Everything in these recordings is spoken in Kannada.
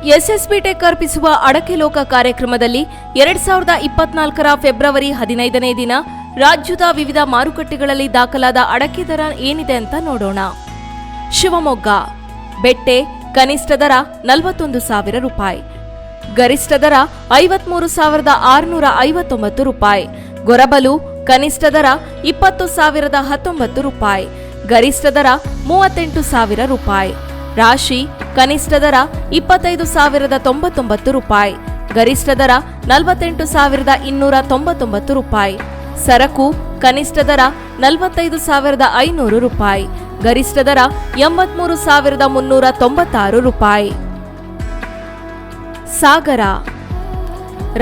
ಎಸ್ಎಸ್ಬಿ ಟೆಕ್ ಅರ್ಪಿಸುವ ಅಡಕೆ ಲೋಕ ಕಾರ್ಯಕ್ರಮದಲ್ಲಿ 2024 ಫೆಬ್ರವರಿ 15ನೇ ದಿನ ರಾಜ್ಯದ ವಿವಿಧ ಮಾರುಕಟ್ಟೆಗಳಲ್ಲಿ ದಾಖಲಾದ ಅಡಕೆ ದರ ಏನಿದೆ ಅಂತ ನೋಡೋಣ. ಶಿವಮೊಗ್ಗ ಬೆಟ್ಟೆ ಕನಿಷ್ಠ ದರ 41,000 ರೂಪಾಯಿ, ಗರಿಷ್ಠ ದರ 53,659 ರೂಪಾಯಿ. ಗೊರಬಲು ಕನಿಷ್ಠ ದರ 20,019 ರೂಪಾಯಿ, ಗರಿಷ್ಠ ದರ 38,000 ರೂಪಾಯಿ. ರಾಶಿ ಕನಿಷ್ಠ ದರ 25,099 ರೂಪಾಯಿ, ಗರಿಷ್ಠ ದರ 48,299 ರೂಪಾಯಿ. ಸರಕು ಕನಿಷ್ಠ ದರ 45,500 ರೂಪಾಯಿ, ಗರಿಷ್ಠ ದರ 83,396 ರೂಪಾಯಿ. ಸಾಗರ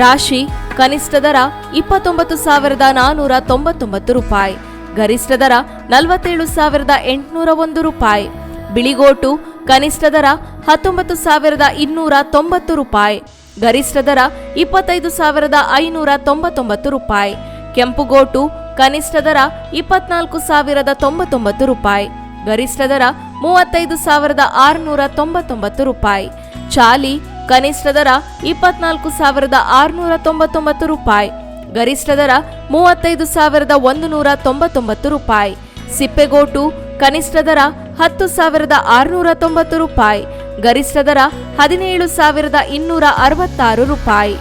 ರಾಶಿ ಕನಿಷ್ಠ ದರ 29,499 ರೂಪಾಯಿ, ಗರಿಷ್ಠ ದರ 47,801 ರೂಪಾಯಿ. ಬಿಳಿಗೋಟು ಕನಿಷ್ಠ ದರ 19,290 ರೂಪಾಯಿ, ಗರಿಷ್ಠ ದರ 25,599 ರೂಪಾಯಿ. ಕೆಂಪುಗೋಟು ಕನಿಷ್ಠ ದರ 24,099 ರೂಪಾಯಿ, ಗರಿಷ್ಠ ದರ 35,699 ರೂಪಾಯಿ. ಚಾಲಿ ಕನಿಷ್ಠ ದರ 24,699 ರೂಪಾಯಿ, ಗರಿಷ್ಠ ದರ 35,199 ರೂಪಾಯಿ. ಸಿಪ್ಪೆಗೋಟು ಕನಿಷ್ಠ ದರ 10,690 ರೂಪಾಯಿ, ಗರಿಷ್ಠ ದರ 17,266 ರೂಪಾಯಿ.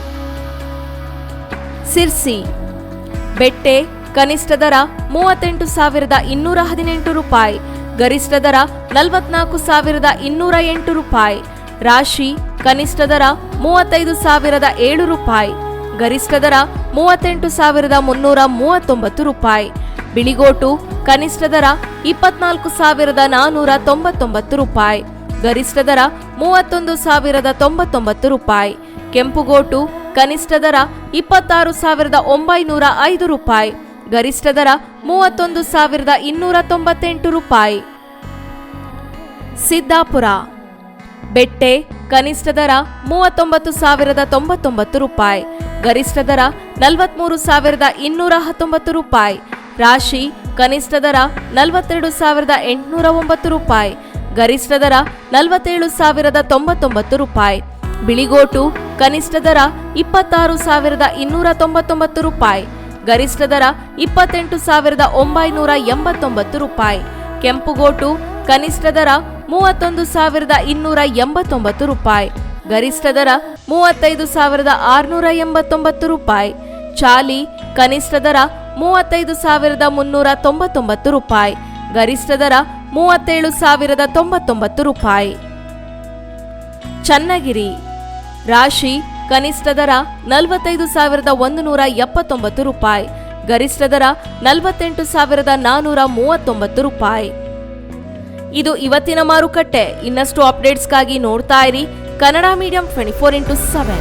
ಸಿರ್ಸಿ ಬೆಟ್ಟೆ ಕನಿಷ್ಠ ದರ 38,218 ರೂಪಾಯಿ, ಗರಿಷ್ಠ ದರ 44,208 ರೂಪಾಯಿ. ರಾಶಿ ಕನಿಷ್ಠ ದರ 35,007 ರೂಪಾಯಿ, ಗರಿಷ್ಠ ದರ 38,339 ರೂಪಾಯಿ. ಬಿಳಿಗೋಟು ಕನಿಷ್ಠ ದರ 24,499 ರೂಪಾಯಿ, ಗರಿಷ್ಠ ದರ 31,099 ರೂಪಾಯಿ. ಕೆಂಪುಗೋಟು ಕನಿಷ್ಠ ದರ 26,905 ರೂಪಾಯಿ, ಗರಿಷ್ಠ ದರ 31,298 ರೂಪಾಯಿ. ಸಿದ್ದಾಪುರ ಬೆಟ್ಟೆ ಕನಿಷ್ಠ ದರ 39,099 ರೂಪಾಯಿ, ಗರಿಷ್ಠ ದರ 43,219 ರೂಪಾಯಿ. ರಾಶಿ ಕನಿಷ್ಠ ದರ 42,809 ರೂಪಾಯಿ, ಗರಿಷ್ಠ ದರ 47,099 ರೂಪಾಯಿ. ಬಿಳಿಗೋಟು ಕನಿಷ್ಠ ದರ 26,299 ರೂಪಾಯಿ, ಗರಿಷ್ಠ ದರ 28,989 ರೂಪಾಯಿ. ಕೆಂಪುಗೋಟು ಕನಿಷ್ಠ ದರ 31,289 ರೂಪಾಯಿ, ಗರಿಷ್ಠ ದರ 35,689 ರೂಪಾಯಿ. ಚಾಲಿ ಕನಿಷ್ಠ ದರ 35,399 ರೂಪಾಯಿ, ಗರಿಷ್ಠ ದರ 37,099 ರೂಪಾಯಿ. ಚನ್ನಗಿರಿ ರಾಶಿ ಕನಿಷ್ಠ ದರ 45,179 ರೂಪಾಯಿ, ಗರಿಷ್ಠ ದರ 48,439 ರೂಪಾಯಿ. ಇದು ಇವತ್ತಿನ ಮಾರುಕಟ್ಟೆ. ಇನ್ನಷ್ಟು ಅಪ್ಡೇಟ್ಸ್ಗಾಗಿ ನೋಡ್ತಾ ಇರಿ ಕನ್ನಡ ಮೀಡಿಯಂ 24x7.